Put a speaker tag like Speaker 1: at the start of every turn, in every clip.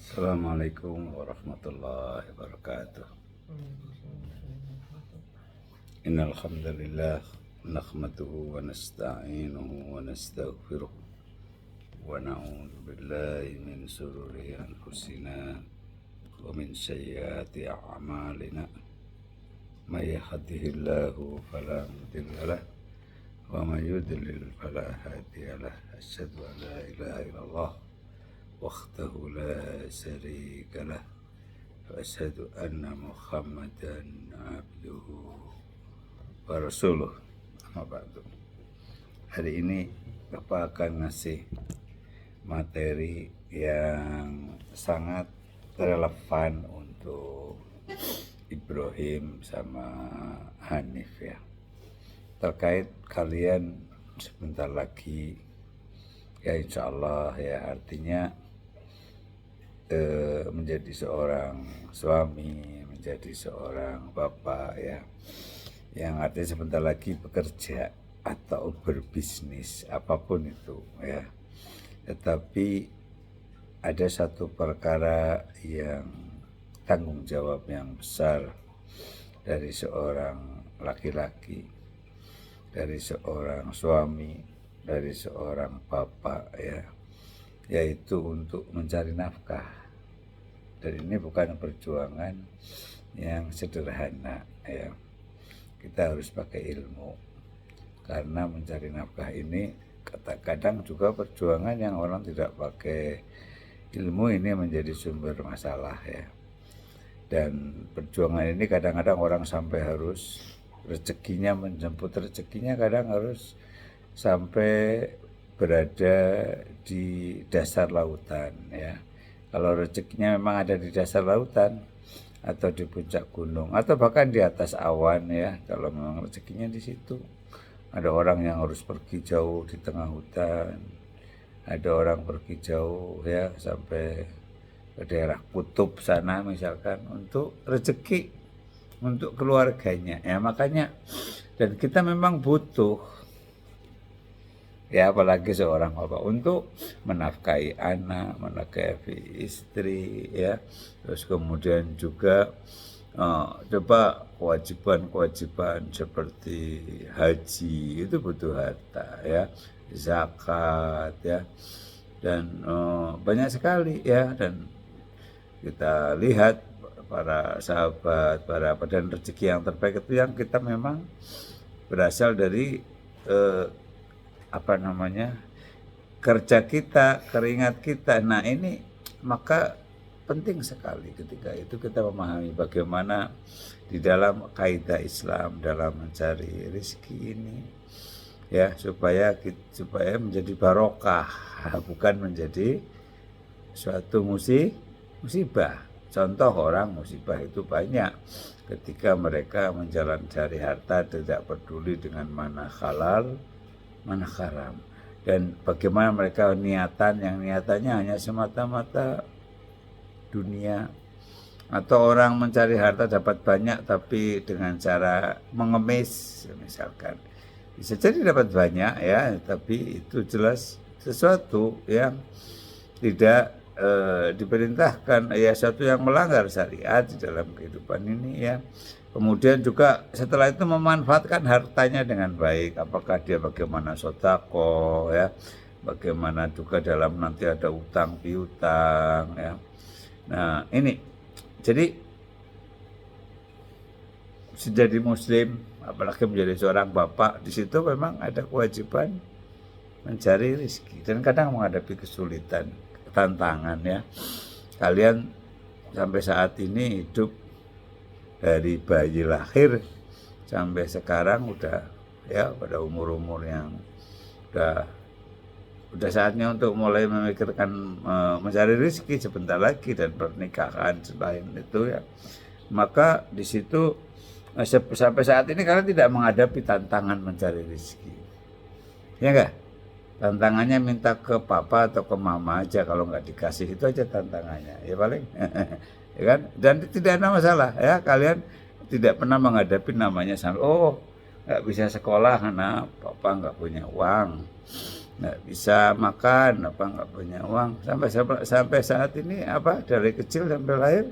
Speaker 1: Assalamualaikum warahmatullahi wabarakatuh. Innal hamdalillah nahmaduhu wa nasta'inuhu wa nastaghfiruh wa na'udzu billahi min shururi anfusina wa min sayyiati a'malina. May yahdihillahu fala mudilla lahu wa may yudlil fala hadiya lahu. Asyhadu an la ilaha illallah wahdahu la syarika lah wa asyhadu anna Muhammadan abduhu wa rasuluh. Amma ba'du. Hari ini Bapak akan ngasih materi yang sangat relevan untuk Ibrahim sama Hanif ya. Terkait kalian sebentar lagi ya, insya Allah ya, artinya menjadi seorang suami, menjadi seorang bapak ya, yang artinya sebentar lagi bekerja atau berbisnis apapun itu ya. Tetapi ada satu perkara yang tanggung jawab yang besar dari seorang laki-laki, dari seorang suami, dari seorang bapak ya, yaitu untuk mencari nafkah. Dan ini bukan perjuangan yang sederhana ya. Kita harus pakai ilmu, karena mencari nafkah ini kadang juga perjuangan yang orang tidak pakai ilmu ini menjadi sumber masalah ya. Dan perjuangan ini kadang-kadang orang sampai harus rezekinya, menjemput rezekinya kadang harus sampai berada di dasar lautan ya. Kalau rezekinya memang ada di dasar lautan atau di puncak gunung atau bahkan di atas awan ya, kalau memang rezekinya di situ. Ada orang yang harus pergi jauh di tengah hutan, ada orang pergi jauh ya sampai ke daerah kutub sana misalkan untuk rezeki, untuk keluarganya ya. Makanya dan kita memang butuh ya, apalagi seorang bapak untuk menafkahi anak, menafkahi istri ya. Terus kemudian juga coba kewajiban-kewajiban seperti haji itu butuh harta ya, zakat ya, dan banyak sekali ya. Dan kita lihat para sahabat, para dan rezeki yang terbaik itu yang kita memang berasal dari kerja kita, keringat kita. Nah ini maka penting sekali ketika itu kita memahami bagaimana di dalam kaidah Islam dalam mencari rezeki ini ya, supaya menjadi barokah, bukan menjadi suatu musibah. Contoh orang musibah itu banyak ketika mereka menjalan cari harta tidak peduli dengan mana halal mana haram, dan bagaimana mereka niatannya hanya semata-mata dunia. Atau orang mencari harta dapat banyak tapi dengan cara mengemis misalkan, bisa jadi dapat banyak ya, tapi itu jelas sesuatu yang tidak diperintahkan ya, sesuatu yang melanggar syariat di dalam kehidupan ini ya. Kemudian juga setelah itu memanfaatkan hartanya dengan baik, apakah dia bagaimana sodako ya, bagaimana juga dalam nanti ada utang piutang ya. Nah ini jadi menjadi muslim, apalagi menjadi seorang bapak, di situ memang ada kewajiban mencari rezeki dan kadang menghadapi kesulitan, tantangan ya. Kalian sampai saat ini hidup dari bayi lahir sampai sekarang udah ya, pada umur-umur yang udah saatnya untuk mulai memikirkan mencari rezeki sebentar lagi, dan pernikahan selain itu ya. Maka di situ sampai saat ini kalian tidak menghadapi tantangan mencari rezeki ya enggak? Tantangannya minta ke papa atau ke mama aja, kalau nggak dikasih itu aja tantangannya ya paling ya kan. Dan tidak ada masalah ya, kalian tidak pernah menghadapi namanya sampai nggak bisa sekolah karena papa nggak punya uang nggak bisa makan, nggak punya uang. Sampai saat ini dari kecil sampai lahir,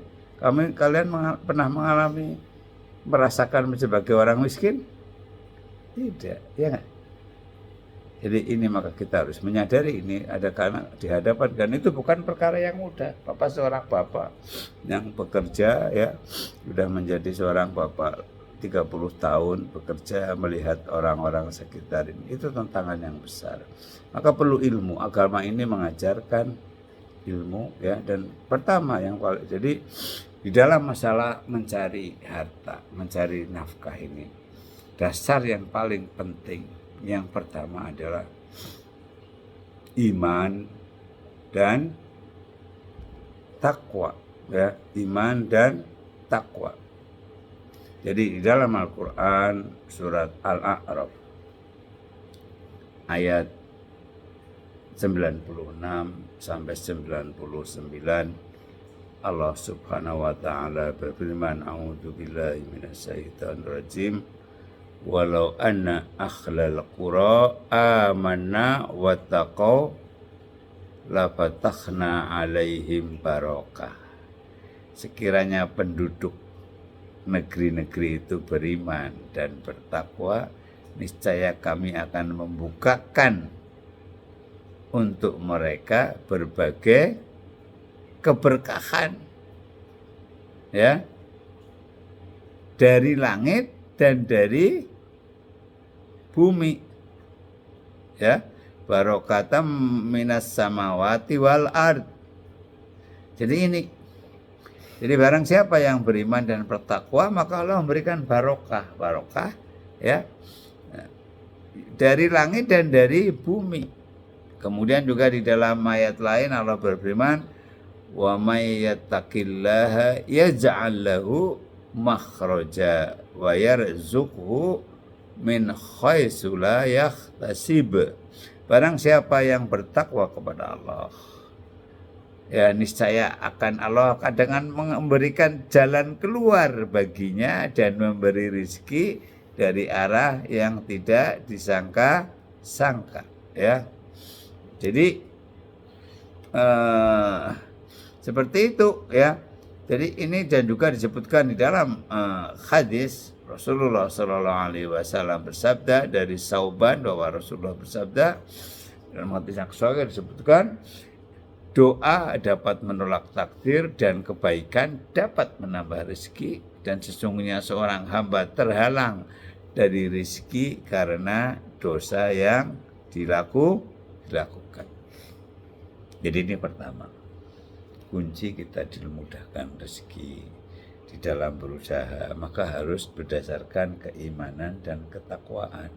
Speaker 1: kalian pernah mengalami merasakan sebagai orang miskin? Tidak, ya nggak? Jadi ini maka kita harus menyadari ini ada karena di hadapan, dan itu bukan perkara yang mudah. Bapak seorang bapak yang bekerja ya, sudah menjadi seorang bapak 30 tahun bekerja, melihat orang-orang sekitar ini, itu tantangan yang besar. Maka perlu ilmu. Agama ini mengajarkan ilmu ya, dan pertama yang paling, jadi di dalam masalah mencari harta, mencari nafkah ini, dasar yang paling penting yang pertama adalah iman dan takwa ya, iman dan takwa. Jadi di dalam Al-Qur'an surat Al-A'raf ayat 96 sampai 99 Allah Subhanahu wa taala berfirman, a'udzubillahi minasyaitonir rajim, walau anna akhlal qura amanna wattaqau lafatakhna alaihim barakah. Sekiranya penduduk negeri-negeri itu beriman dan bertakwa, niscaya kami akan membukakan untuk mereka berbagai keberkahan ya, dari langit dan dari bumi ya, barokatam minas samawati wal ard. Jadi barang siapa yang beriman dan bertakwa, maka Allah memberikan barokah ya, dari langit dan dari bumi. Kemudian juga di dalam ayat lain Allah berfirman, wa may yattaqillaha yaj'al lahu makhraja wa yarzuqhu min haitsu la yahtasib. Barang siapa yang bertakwa kepada Allah, ya niscaya Allah akan dengan memberikan jalan keluar baginya dan memberi rezeki dari arah yang tidak disangka-sangka ya. Jadi seperti itu ya. Jadi ini dan juga disebutkan di dalam hadis Rasulullah SAW bersabda dari Sauban, bahwa Rasulullah bersabda dalam hadis yang sahih disebutkan, doa dapat menolak takdir dan kebaikan dapat menambah rezeki, dan sesungguhnya seorang hamba terhalang dari rezeki karena dosa yang dilakukan. Jadi ini pertama, kunci kita dimudahkan rezeki di dalam berusaha, maka harus berdasarkan keimanan dan ketakwaan.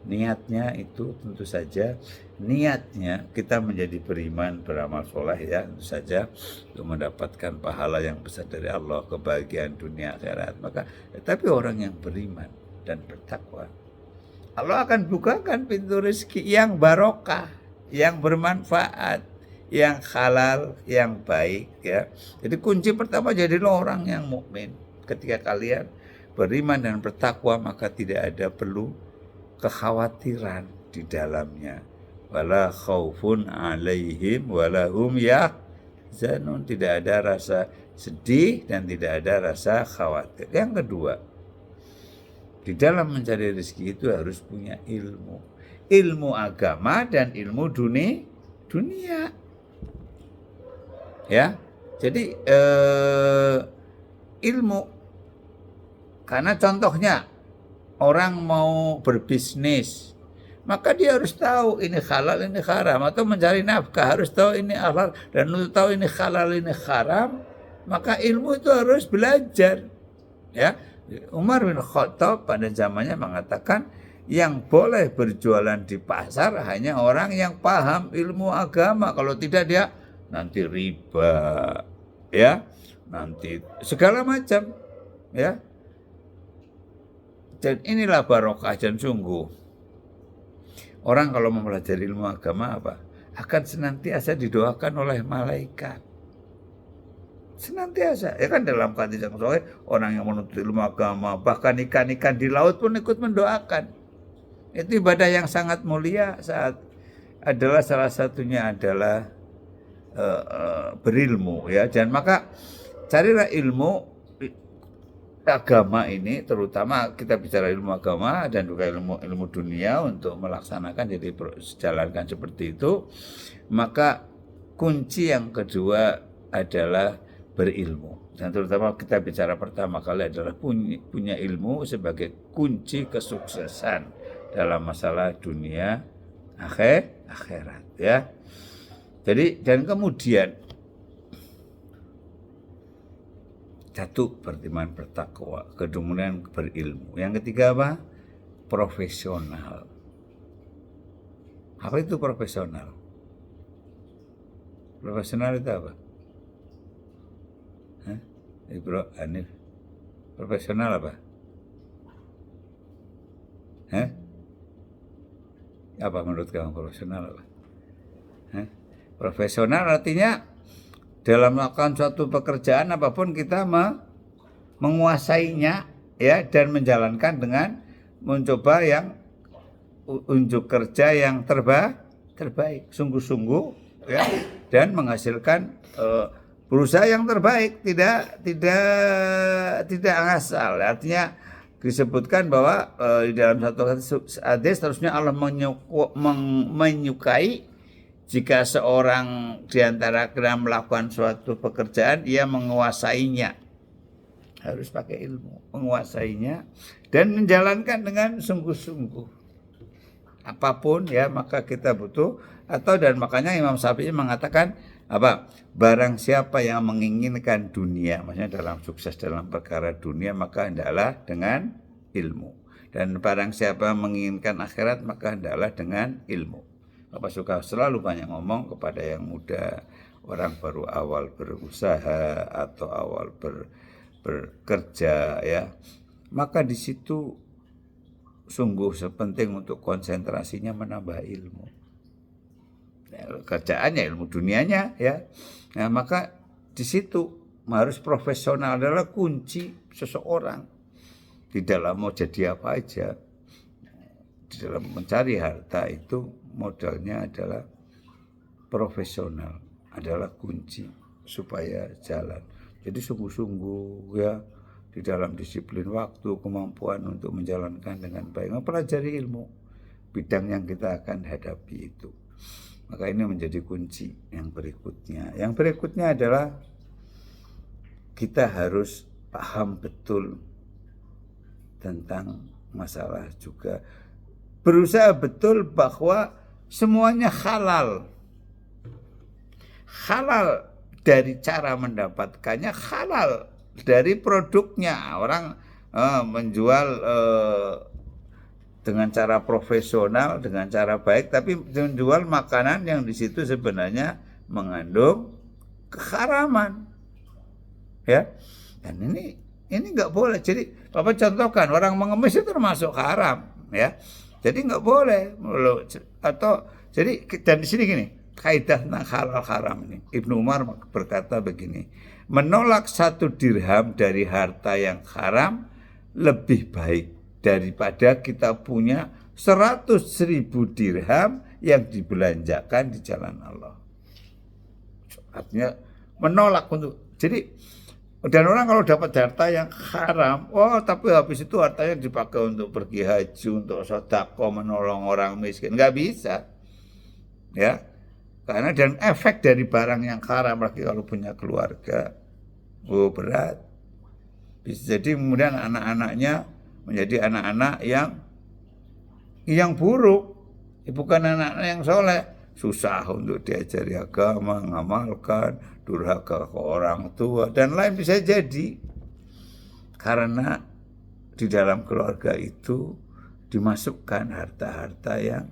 Speaker 1: Niatnya itu tentu saja, niatnya kita menjadi beriman, beramal soleh ya, tentu saja untuk mendapatkan pahala yang besar dari Allah, kebahagiaan dunia akhirat. Maka tetapi orang yang beriman dan bertakwa, Allah akan bukakan pintu rezeki yang barokah, yang bermanfaat, yang halal, yang baik ya. Jadi kunci pertama, jadilah orang yang mukmin. Ketika kalian beriman dan bertakwa, maka tidak ada perlu kekhawatiran di dalamnya. Wala khaufun alaihim wala hum yahzanun. Tidak ada rasa sedih dan tidak ada rasa khawatir. Yang kedua, di dalam mencari rezeki itu harus punya ilmu. Ilmu agama dan ilmu dunia. Ya. Jadi ilmu, karena contohnya orang mau berbisnis, maka dia harus tahu ini halal, ini haram, atau mencari nafkah harus tahu ini halal, dan untuk tahu ini halal, ini haram, maka ilmu itu harus belajar. Ya, Umar bin Khattab pada zamannya mengatakan yang boleh berjualan di pasar hanya orang yang paham ilmu agama. Kalau tidak, dia nanti riba, ya, nanti segala macam, ya. Dan inilah barokah. Dan sungguh orang kalau mempelajari ilmu agama akan senantiasa didoakan oleh malaikat. Senantiasa. Ya kan dalam hadis yang sahih, orang yang menuntut ilmu agama, bahkan ikan-ikan di laut pun ikut mendoakan. Itu ibadah yang sangat mulia saat adalah salah satunya adalah berilmu ya. Dan maka carilah ilmu agama ini, terutama kita bicara ilmu agama dan juga ilmu dunia untuk melaksanakan, jadi jalankan seperti itu. Maka kunci yang kedua adalah berilmu, dan terutama kita bicara pertama kali adalah punya ilmu sebagai kunci kesuksesan dalam masalah dunia akhirat ya. Jadi dan kemudian satu, beriman bertakwa, kemudian berilmu. Yang ketiga apa? Profesional. Apa itu profesional? Profesional itu apa? Ibro Hanif, profesional apa? Apa menurut kamu profesional apa? Profesional artinya dalam melakukan suatu pekerjaan apapun kita menguasainya ya, dan menjalankan dengan mencoba yang unjuk kerja yang terbaik, sungguh-sungguh ya, dan menghasilkan berusaha yang terbaik, tidak ngasal. Artinya disebutkan bahwa di dalam satu hadis terusnya Allah menyukai jika seorang diantara kita melakukan suatu pekerjaan, ia menguasainya, harus pakai ilmu, menguasainya dan menjalankan dengan sungguh-sungguh. Apapun ya, maka kita butuh dan makanya Imam Syafi'i mengatakan apa? Barang siapa yang menginginkan dunia, maksudnya dalam sukses dalam perkara dunia, maka hendaklah dengan ilmu. Dan barang siapa menginginkan akhirat, maka hendaklah dengan ilmu. Bapak suka selalu banyak ngomong kepada yang muda, orang baru awal berusaha atau awal bekerja ya. Maka di situ sungguh sepenting untuk konsentrasinya menambah ilmu. Ya, kerjaannya ilmu dunianya ya. Nah, maka di situ harus profesional adalah kunci seseorang. Di dalam mau jadi apa aja, di dalam mencari harta itu modalnya adalah profesional, adalah kunci supaya jalan. Jadi sungguh-sungguh ya, di dalam disiplin waktu, kemampuan untuk menjalankan dengan baik, mempelajari ilmu bidang yang kita akan hadapi itu. Maka ini menjadi kunci yang berikutnya. Yang berikutnya adalah kita harus paham betul tentang masalah juga, berusaha betul bahwa semuanya halal. Halal dari cara mendapatkannya, halal dari produknya. Orang menjual dengan cara profesional, dengan cara baik, tapi menjual makanan yang di situ sebenarnya mengandung keharaman. Ya. Dan ini nggak boleh. Jadi Bapak contohkan, orang mengemis itu termasuk haram, ya. Jadi nggak boleh, jadi dan di sini gini, kaidah tentang halal haram ini. Ibnu Umar berkata begini, menolak 1 dirham dari harta yang haram lebih baik daripada kita punya 100.000 dirham yang dibelanjakan di jalan Allah. Artinya menolak untuk, jadi dan orang kalau dapat harta yang haram, tapi habis itu hartanya dipakai untuk pergi haji, untuk sedekah, menolong orang miskin, nggak bisa, ya, karena dan efek dari barang yang haram lagi kalau punya keluarga, berat, bisa jadi kemudian anak-anaknya menjadi anak-anak yang buruk, bukan anak-anak yang soleh, susah untuk diajari agama, mengamalkan, durhaka ke orang tua, dan lain bisa jadi. Karena di dalam keluarga itu dimasukkan harta-harta yang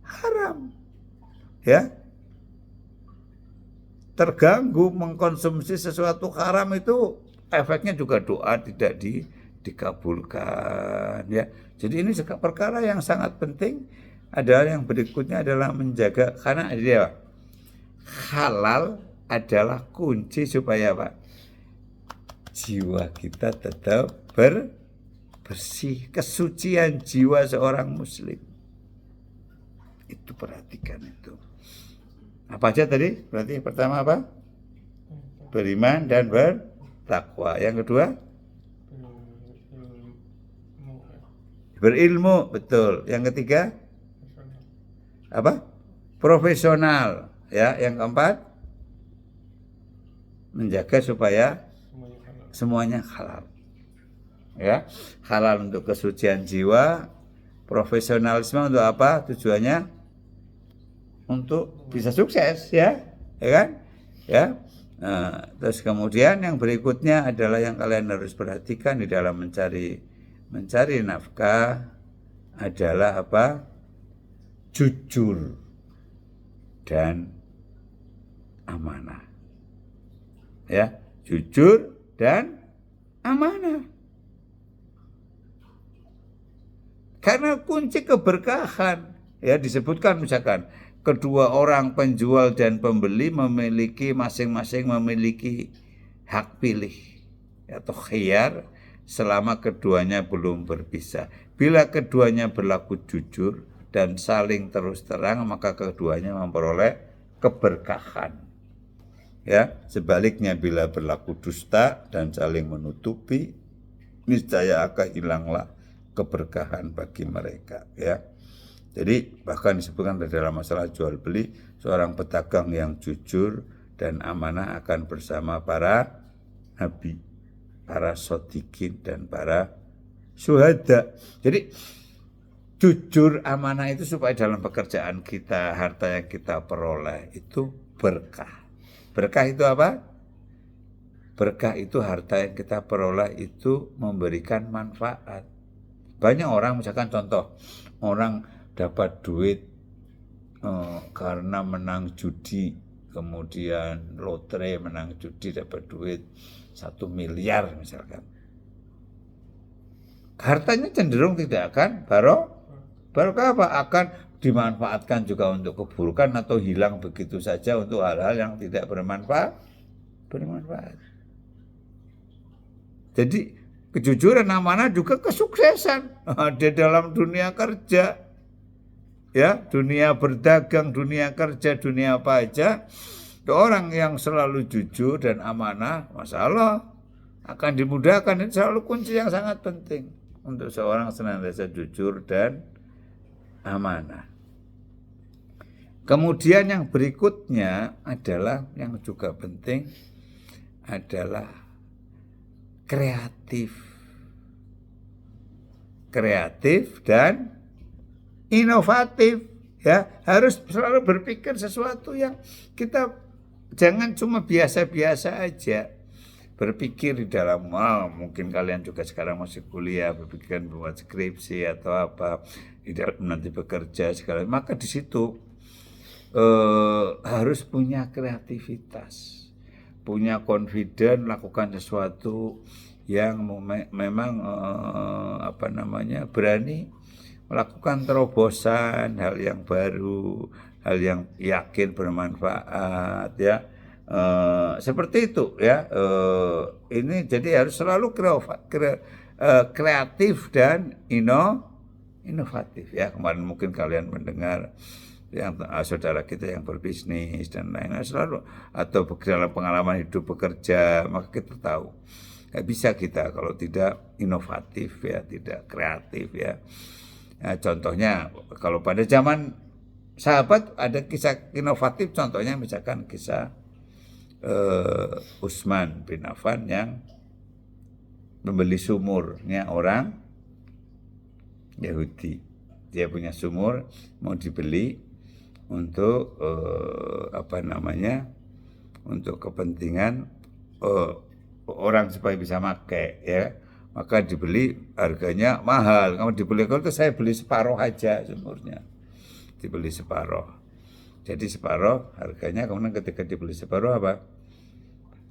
Speaker 1: haram. Ya. Terganggu mengkonsumsi sesuatu haram itu efeknya juga doa tidak dikabulkan, ya. Jadi ini perkara yang sangat penting. Adalah yang berikutnya adalah menjaga, karena dia halal adalah kunci supaya Pak, jiwa kita tetap bersih, kesucian jiwa seorang muslim Itu perhatikan itu. Apa aja tadi? Berarti pertama apa? Beriman dan bertakwa. Yang kedua? Berilmu, betul. Yang ketiga? Apa? Profesional. Ya, yang keempat? Menjaga supaya semuanya halal. Ya, halal untuk kesucian jiwa, profesionalisme untuk apa? Tujuannya untuk bisa sukses, ya kan? Ya. Nah, terus kemudian yang berikutnya adalah yang kalian harus perhatikan di dalam mencari nafkah adalah apa? Jujur dan amanah. Ya, jujur dan amanah. Karena kunci keberkahan, ya disebutkan misalkan kedua orang penjual dan pembeli masing-masing memiliki hak pilih atau khiyar selama keduanya belum berpisah. Bila keduanya berlaku jujur dan saling terus terang, maka keduanya memperoleh keberkahan. Ya, sebaliknya bila berlaku dusta dan saling menutupi, niscaya akan hilanglah keberkahan bagi mereka, ya. Jadi bahkan disebutkan dalam masalah jual beli, seorang pedagang yang jujur dan amanah akan bersama para nabi, para shodiqin dan para syuhada. Jadi jujur amanah itu supaya dalam pekerjaan kita, harta yang kita peroleh itu berkah. Berkah itu apa? Berkah itu harta yang kita peroleh itu memberikan manfaat. Banyak orang, misalkan contoh, orang dapat duit karena menang judi, kemudian lotre menang judi dapat duit 1 miliar misalkan. Hartanya cenderung tidak akan barokah, apa? Akan dimanfaatkan juga untuk keburukan atau hilang begitu saja untuk hal-hal yang tidak bermanfaat. Jadi kejujuran amanah juga kesuksesan di dalam dunia kerja. Ya, dunia berdagang, dunia kerja, dunia apa aja. Orang yang selalu jujur dan amanah, masalah akan dimudahkan. Ini selalu kunci yang sangat penting untuk seorang senantiasa jujur dan amanah. Kemudian yang berikutnya adalah yang juga penting adalah kreatif dan inovatif, ya. Harus selalu berpikir sesuatu yang kita jangan cuma biasa-biasa aja berpikir di dalam mungkin kalian juga sekarang masih kuliah, berpikir buat skripsi atau apa di dalam nanti bekerja segala, maka di situ harus punya kreativitas, punya confident, lakukan sesuatu yang memang berani melakukan terobosan, hal yang baru, hal yang yakin bermanfaat, ya. Seperti itu, ya. Ini jadi harus selalu kreatif dan inovatif, ya. Kemarin mungkin kalian mendengar yang saudara kita yang berbisnis dan lain-lain selalu, atau dalam pengalaman hidup bekerja, maka kita tahu nggak bisa kita kalau tidak inovatif, ya, tidak kreatif, ya. Nah, contohnya kalau pada zaman sahabat ada kisah inovatif, contohnya misalkan kisah Utsman bin Affan yang membeli sumurnya orang Yahudi. Dia punya sumur mau dibeli untuk untuk kepentingan orang supaya bisa pakai, ya. Maka dibeli, harganya mahal. Kamu dibeli, kalau itu saya beli separuh aja sumurnya. Dibeli separuh. Jadi separuh harganya, kemudian ketika dibeli separuh apa?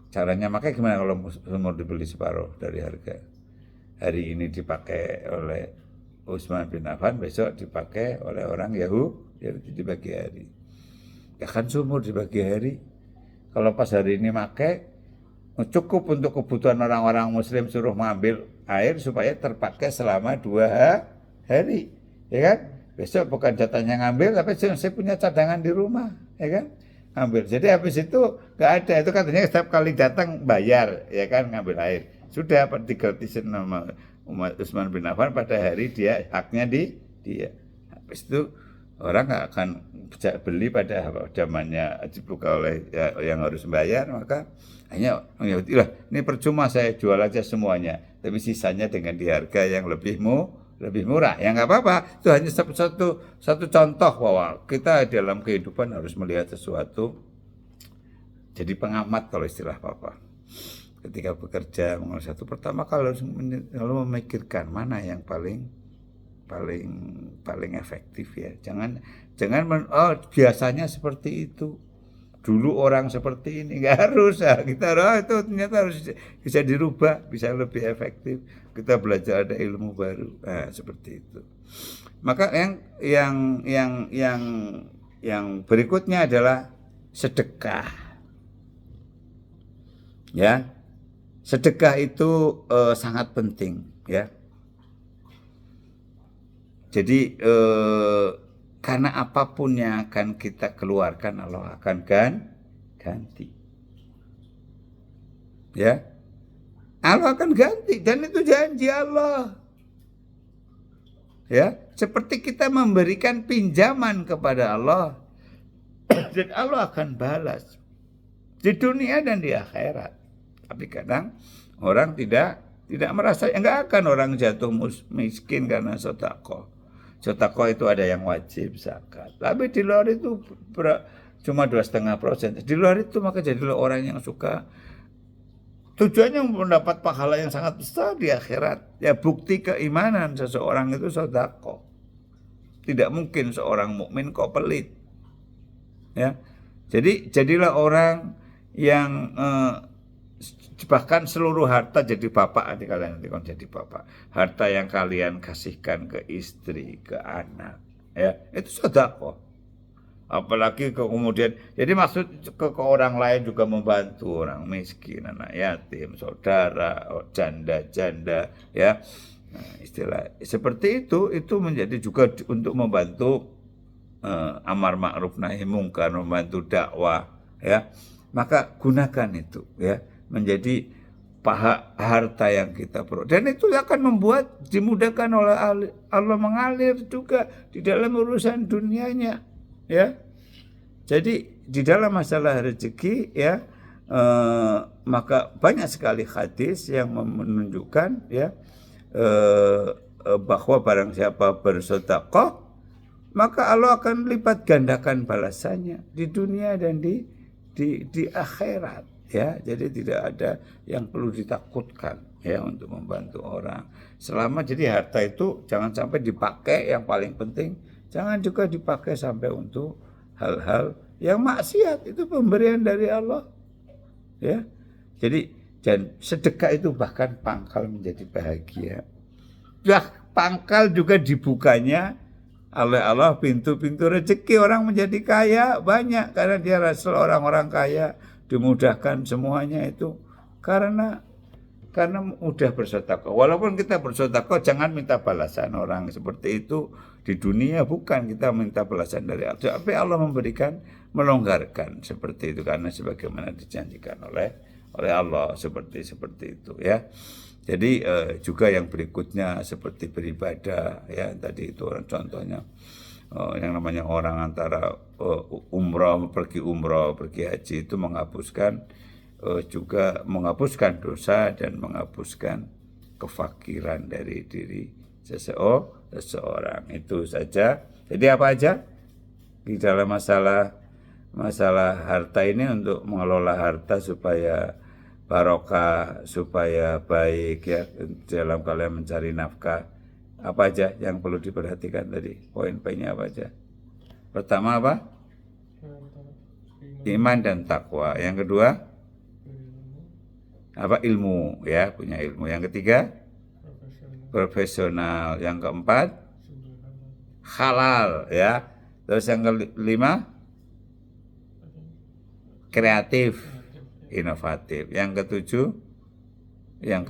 Speaker 1: Caranya pakai gimana kalau sumur dibeli separuh dari harga? Hari ini dipakai oleh Utsman bin Affan, besok dipakai oleh orang Yahudi di pagi hari. Ya kan sumur di pagi hari. Kalau pas hari ini pakai, cukup untuk kebutuhan orang-orang muslim, suruh mengambil air supaya terpakai selama 2 hari, ya kan? Besok bukan jatahnya ngambil, tapi saya punya cadangan di rumah, ya kan? Ngambil. Jadi habis itu nggak ada. Itu katanya setiap kali datang bayar, ya kan, ngambil air. Sudah digratisin nama Umat Utsman bin Affan pada hari dia haknya di dia. Habis itu orang nggak akan bisa beli pada zamannya dibuka oleh yang harus bayar, maka hanya ya lah, ini percuma saya jual aja semuanya, tapi sisanya dengan di harga yang lebih murah, ya nggak apa-apa. Itu hanya satu contoh bahwa kita dalam kehidupan harus melihat sesuatu, jadi pengamat kalau istilah Papa. Ketika bekerja mengenal satu, pertama kalau harus memikirkan mana yang paling efektif ya. Jangan biasanya seperti itu. Dulu orang seperti ini, nggak harus ya. Kita itu ternyata harus bisa dirubah, bisa lebih efektif. Kita belajar ada ilmu baru, seperti itu. Maka yang berikutnya adalah sedekah. Ya, sedekah itu sangat penting, ya. Jadi karena apapun yang akan kita keluarkan Allah akan ganti. Ya. Allah akan ganti dan itu janji Allah. Ya, seperti kita memberikan pinjaman kepada Allah dan Allah akan balas di dunia dan di akhirat. Tapi kadang orang tidak merasa, enggak akan orang jatuh miskin karena sedekah. Sedekah itu ada yang wajib zakat. Tapi di luar itu cuma 2,5%. Di luar itu maka jadilah orang yang suka. Tujuannya mendapat pahala yang sangat besar di akhirat. Ya, bukti keimanan seseorang itu sedekah. Tidak mungkin seorang mukmin kok pelit. Ya. Jadi jadilah orang yang bahkan seluruh harta jadi bapak, nanti kalian jadi bapak. Harta yang kalian kasihkan ke istri, ke anak, ya itu sedekah. Apalagi kemudian, jadi maksud ke orang lain juga membantu orang miskin, anak yatim, saudara, janda, ya. Nah, istilah seperti itu menjadi juga untuk membantu amar ma'ruf nahi mungkar, membantu dakwah, ya. Maka gunakan itu, ya, menjadi harta yang kita peroleh, dan itu akan membuat dimudahkan oleh Allah mengalir juga di dalam urusan dunianya, ya. Jadi di dalam masalah rezeki, ya, maka banyak sekali hadis yang menunjukkan, ya, bahwa barang siapa bersedekah maka Allah akan lipat gandakan balasannya di dunia dan di akhirat, ya. Jadi tidak ada yang perlu ditakutkan, ya, untuk membantu orang. Selama jadi harta itu jangan sampai dipakai yang paling penting, jangan juga dipakai sampai untuk hal-hal yang maksiat. Itu pemberian dari Allah, ya. Jadi dan sedekah itu bahkan pangkal menjadi bahagia. Ya, pangkal juga dibukanya oleh Allah pintu-pintu rezeki, orang menjadi kaya banyak karena dia rasul orang-orang kaya dimudahkan semuanya itu karena mudah bersedekah. Walaupun kita bersedekah jangan minta balasan orang seperti itu di dunia, bukan kita minta balasan dari Allah, tapi Allah memberikan, melonggarkan seperti itu karena sebagaimana dijanjikan oleh Allah seperti itu, ya. Jadi juga yang berikutnya seperti beribadah, ya, tadi itu contohnya yang namanya orang antara pergi umroh, pergi haji itu juga menghapuskan dosa dan menghapuskan kefakiran dari diri seseorang. Itu saja. Jadi apa aja di dalam masalah harta ini, untuk mengelola harta supaya barokah, supaya baik, ya, dalam kalian mencari nafkah. Apa aja yang perlu diperhatikan tadi? Poin-poinnya apa aja? Pertama apa? Iman dan takwa. Yang kedua apa? Ilmu, ya, punya ilmu. Yang ketiga profesional. Yang keempat halal, ya. Terus yang kelima kreatif, inovatif. Yang ketujuh, yang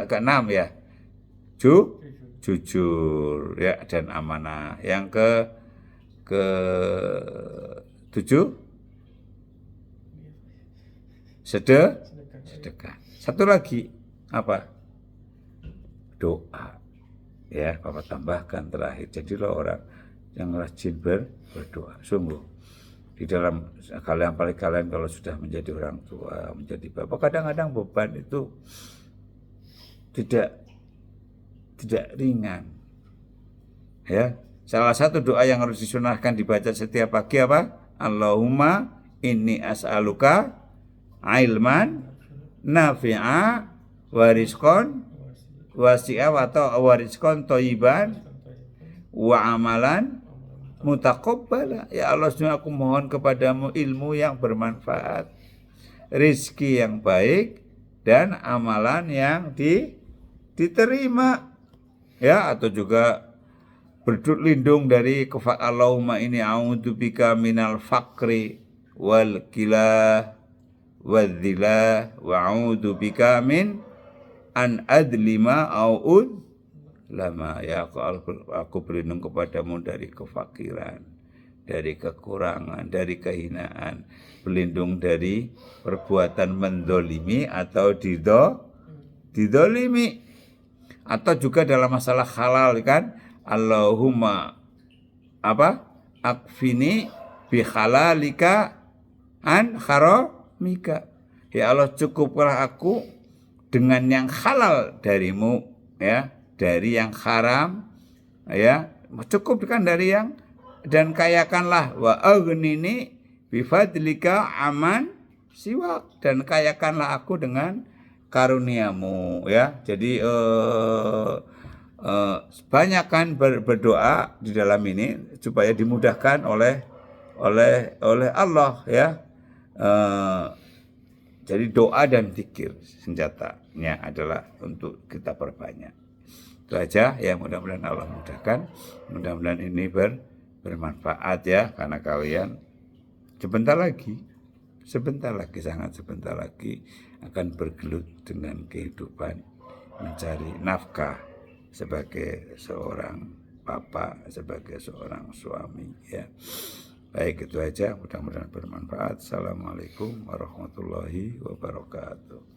Speaker 1: keenam, ya, jujur ya dan amanah. Yang ke 7 sedekah. Satu lagi apa? Doa. Ya, Bapak tambahkan terakhir. Jadilah orang yang rajin berdoa. Sungguh di dalam kalian kalau sudah menjadi orang tua, menjadi bapak, kadang-kadang beban itu tidak ringan. Ya, salah satu doa yang harus disunahkan dibaca setiap pagi apa? Allahumma inni as'aluka ilman nafi'a wa rizqan wasi'a atau wa rizqan thayyiban wa amalan mutaqabbala. Ya Allah, aku mohon kepadamu ilmu yang bermanfaat, rizki yang baik, dan amalan yang diterima. Ya, atau juga berlindung dari Allahumma ini a'udzubika minal fakri wal kilah wal dhilah wa a'udzubika min an adlima au'ud lama. Ya aku berlindung kepadamu dari kefakiran, dari kekurangan, dari kehinaan, berlindung dari perbuatan mendolimi atau didolimi, atau juga dalam masalah halal kan, Allahumma akfini bi halalika an haramika. Ya Allah, cukuplah aku dengan yang halal darimu, ya, dari yang haram, ya, cukup kan dari yang, dan kayakanlah wa aghnini bi fadlika aman siwak, dan kayakanlah aku dengan karuniamu, ya. Jadi banyakkan berdoa di dalam ini supaya dimudahkan oleh Allah, ya. Jadi doa dan zikir senjatanya adalah untuk kita perbanyak. Itu aja ya, mudah-mudahan Allah mudahkan. Mudah-mudahan ini bermanfaat ya, karena kalian sebentar lagi, sangat sebentar lagi akan bergelut dengan kehidupan mencari nafkah sebagai seorang bapak, sebagai seorang suami ya. Baik, itu aja, mudah-mudahan bermanfaat. Assalamualaikum warahmatullahi wabarakatuh.